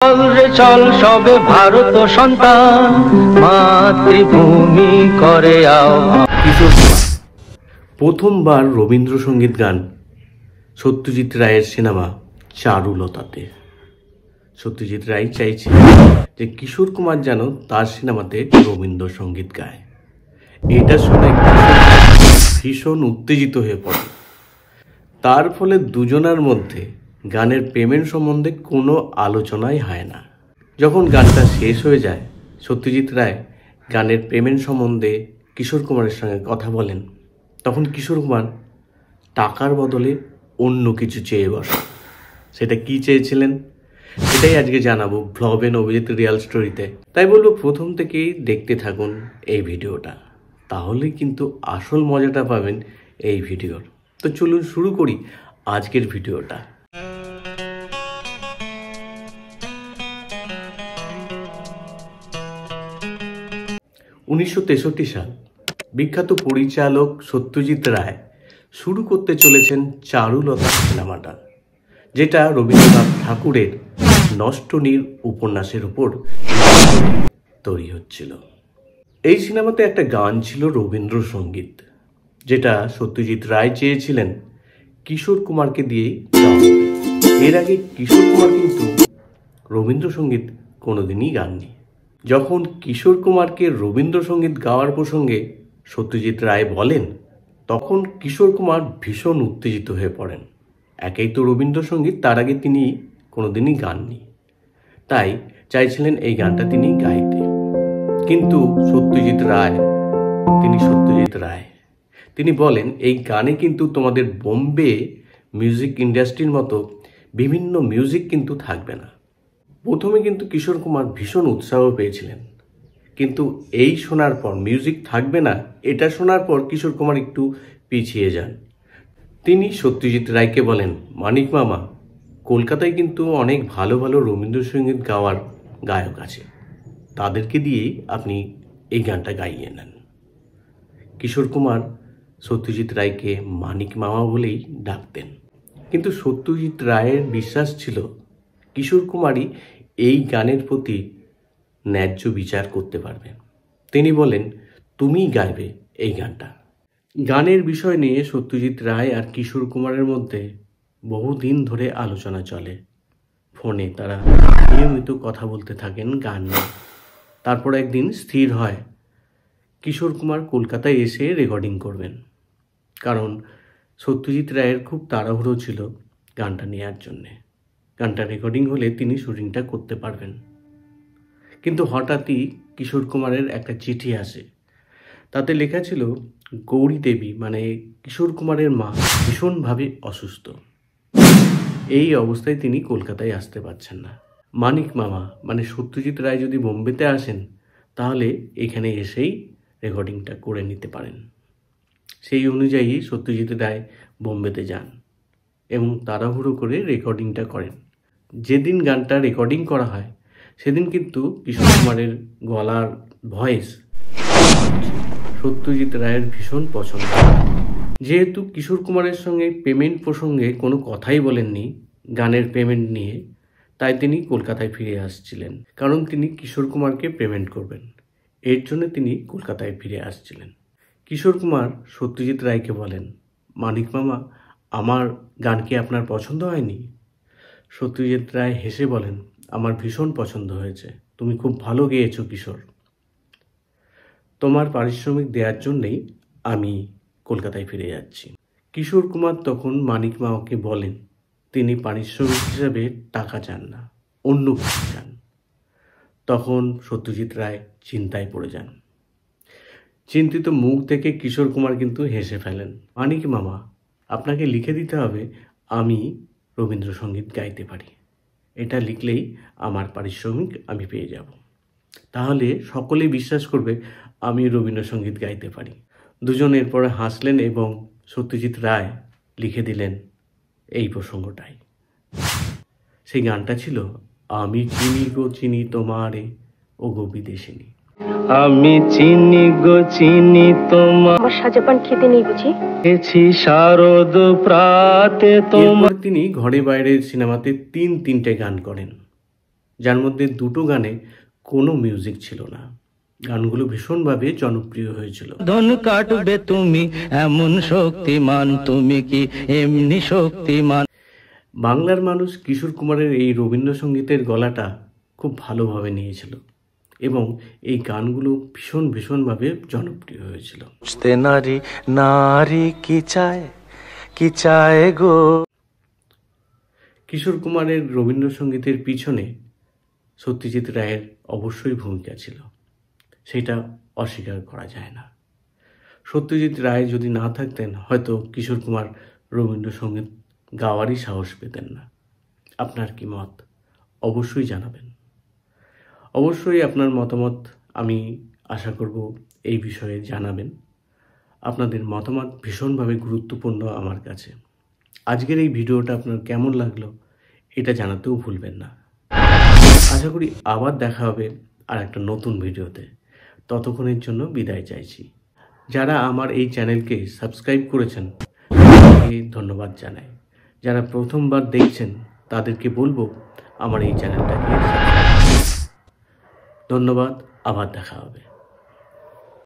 চল রে চল সবে ভারত সন্তান, মাতৃভূমি করে কিশোর কুমার প্রথমবার রবীন্দ্রসঙ্গীত গান সত্যজিৎ রায়ের সিনেমা চারুলতাতে। সত্যজিৎ রায় চাইছে যে কিশোর কুমার যেন তার সিনেমাতে রবীন্দ্রসঙ্গীত গায়। এটা শুনে ভীষণ উত্তেজিত হয়ে পড়ে। তার ফলে দুজনার মধ্যে গানের পেমেন্ট সম্বন্ধে কোনো আলোচনাই হয় না। যখন গানটা শেষ হয়ে যায়, সত্যজিৎ রায় গানের পেমেন্ট সম্বন্ধে কিশোর কুমারের সঙ্গে কথা বলেন। তখন কিশোর কুমার টাকার বদলে অন্য কিছু চেয়ে বসে। সেটা কি চেয়েছিলেন সেটাই আজকে জানাবো ভ্লবেন অভিজিৎ রিয়াল স্টোরিতে। তাই বলবো প্রথম থেকেই দেখতে থাকুন এই ভিডিওটা, তাহলে কিন্তু আসল মজাটা পাবেন এই ভিডিওর। তো চলুন শুরু করি আজকের ভিডিওটা। 1963 সাল বিখ্যাত পরিচালক সত্যজিৎ রায় শুরু করতে চলেছেন চারুলতা সিনেমাটা, যেটা রবীন্দ্রনাথ ঠাকুরের নষ্ট নীর উপন্যাসের উপর তৈরি হচ্ছিল। এই সিনেমাতে একটা গান ছিল রবীন্দ্রসঙ্গীত, যেটা সত্যজিৎ রায় চেয়েছিলেন কিশোর কুমারকে দিয়েই গাওয়া। এর আগে কিশোর কুমার কিন্তু রবীন্দ্রসঙ্গীত কোনোদিনই গাননি। যখন কিশোর কুমারকে রবীন্দ্রসঙ্গীত গাওয়ার প্রসঙ্গে সত্যজিৎ রায় বলেন, তখন কিশোর কুমার ভীষণ উত্তেজিত হয়ে পড়েন। একেই তো রবীন্দ্রসঙ্গীত, তার আগে তিনি কোনোদিনই গাননি, তাই চাইছিলেন এই গানটা তিনি গাইতে। কিন্তু সত্যজিৎ রায় তিনি বলেন, এই গানে কিন্তু তোমাদের বোম্বে মিউজিক ইন্ডাস্ট্রির মতো বিভিন্ন মিউজিক কিন্তু থাকবে না। প্রথমে কিন্তু কিশোর কুমার ভীষণ উৎসাহ পেয়েছিলেন, কিন্তু এই শোনার পর মিউজিক থাকবে না এটা শোনার পর কিশোর কুমার একটু পিছিয়ে যান। তিনি সত্যজিৎ রায়কে বলেন, মানিক মামা, কলকাতায় কিন্তু অনেক ভালো ভালো রবীন্দ্রসঙ্গীত গাওয়ার গায়ক আছে, তাদেরকে দিয়েই আপনি এই গানটা গাইয়ে নেন। কিশোর কুমার সত্যজিৎ রায়কে মানিক মামা বলেই ডাকতেন, কিন্তু সত্যজিৎ রায়ের বিশ্বাস ছিল কিশোর কুমারই এই গানের প্রতি ন্যায্য বিচার করতে পারবেন। তিনি বলেন, তুমিই গাইবে এই গানটা। গানের বিষয় নিয়ে সত্যজিৎ রায় আর কিশোর কুমারের মধ্যে বহুদিন ধরে আলোচনা চলে। ফোনে তারা নিয়মিত কথা বলতে থাকেন গান নিয়ে। তারপর একদিন স্থির হয় কিশোর কুমার কলকাতায় এসে রেকর্ডিং করবেন, কারণ সত্যজিৎ রায়ের খুব তাড়াহুড়ো ছিল গানটা নেওয়ার জন্যে। গানটা রেকর্ডিং হলে তিনি শুটিংটা করতে পারবেন। কিন্তু হঠাৎই কিশোর কুমারের একটা চিঠি আসে, তাতে লেখা ছিল গৌরী দেবী মানে কিশোর কুমারের মা ভীষণভাবে অসুস্থ। এই অবস্থায় তিনি কলকাতায় আসতে পারছেন না। মানিক মামা মানে সত্যজিৎ রায় যদি বোম্বেতে আসেন, তাহলে এখানে এসেই রেকর্ডিংটা করে নিতে পারেন। সেই অনুযায়ী সত্যজিৎ রায় বোম্বেতে যান এবং তাড়াহুড়ো করে রেকর্ডিংটা করেন। যেদিন গানটা রেকর্ডিং করা হয় সেদিন কিন্তু কিশোর কুমারের গলার ভয়েস সত্যজিৎ রায়ের ভীষণ পছন্দ। যেহেতু কিশোর কুমারের সঙ্গে পেমেন্ট প্রসঙ্গে কোনো কথাই বলেননি গানের পেমেন্ট নিয়ে, তাই তিনি কলকাতায় ফিরে আসছিলেন, কারণ তিনি কিশোর কুমারকে পেমেন্ট করবেন। এর জন্য তিনি কলকাতায় ফিরে আসছিলেন। কিশোর কুমার সত্যজিৎ রায়কে বলেন, মানিক মামা, আমার গান কি আপনার পছন্দ হয়নি? সত্যজিৎ রায় হেসে বলেন, আমার ভীষণ পছন্দ হয়েছে, তুমি খুব ভালো গেয়েছো কিশোর। তোমার পারিশ্রমিক দেওয়ার জন্যেই আমি কলকাতায় ফিরে যাচ্ছি। কিশোর কুমার তখন মানিক মামাকে বলেন, তিনি পারিশ্রমিক হিসাবে টাকা চান না, অন্য কিছু চান। তখন সত্যজিৎ রায় চিন্তায় পড়ে যান। চিন্তিত মুখ দেখে কিশোর কুমার কিন্তু হেসে ফেলেন। মানিক মামা, আপনাকে লিখে দিতে হবে আমি রবীন্দ্রসঙ্গীত গাইতে পারি, এটা লিখলেই আমার পারিশ্রমিক আমি পেয়ে যাব, তাহলে সকলেই বিশ্বাস করবে আমি রবীন্দ্রসঙ্গীত গাইতে পারি। দুজন এরপরে হাসলেন এবং সত্যজিৎ রায় লিখে দিলেন এই প্রসঙ্গটাই। সেই গানটা ছিল, আমি চিনি গো চিনি তোমারে ও গো বিদেশিনী। আমি চিনি গো চিনি তোমার সাজাপান খেতে নেই বুঝি এছি শারদ প্রাতে তোমার। তিনি ঘরে বাইরে সিনেমাতে তিনটে গান করেন। যার মধ্যে দুটো গানে কোনো মিউজিক ছিল না। গানগুলো ভীষণভাবে জনপ্রিয় হয়েছিল। ধন কাটবে তুমি এমন শক্তিমান, তুমি কি এমনি শক্তিমান। বাংলার মানুষ কিশোর কুমারের এই রবীন্দ্রসঙ্গীতের গলাটা খুব ভালোভাবে নিয়েছিল এবং এই গানগুলো ভীষণভাবে জনপ্রিয় হয়েছিল। নারী নারী কি চায় গো। কিশোর কুমারের রবীন্দ্রসঙ্গীতের পিছনে সত্যজিৎ রায়ের অবশ্যই ভূমিকা ছিল, সেটা অস্বীকার করা যায় না। সত্যজিৎ রায় যদি না থাকতেন হয়তো কিশোর কুমার রবীন্দ্রসঙ্গীত গাওয়ারই সাহস পেতেন না। আপনার কি মত অবশ্যই জানাবেন। অবশ্যই আপনার মতামত আমি আশা করব এই বিষয়ে জানাবেন। আপনাদের মতামত ভীষণভাবে গুরুত্বপূর্ণ আমার কাছে। আজকের এই ভিডিওটা আপনার কেমন লাগলো এটা জানাতেও ভুলবেন না। আশা করি আবার দেখা হবে আর একটা নতুন ভিডিওতে। ততক্ষণের জন্য বিদায় চাইছি। যারা আমার এই চ্যানেলকে সাবস্ক্রাইব করেছেন তাদেরকে ধন্যবাদ জানাই। যারা প্রথমবার দেখছেন তাদেরকে বলবো আমার এই চ্যানেলটাকে ধন্যবাদ। আবার দেখা হবে।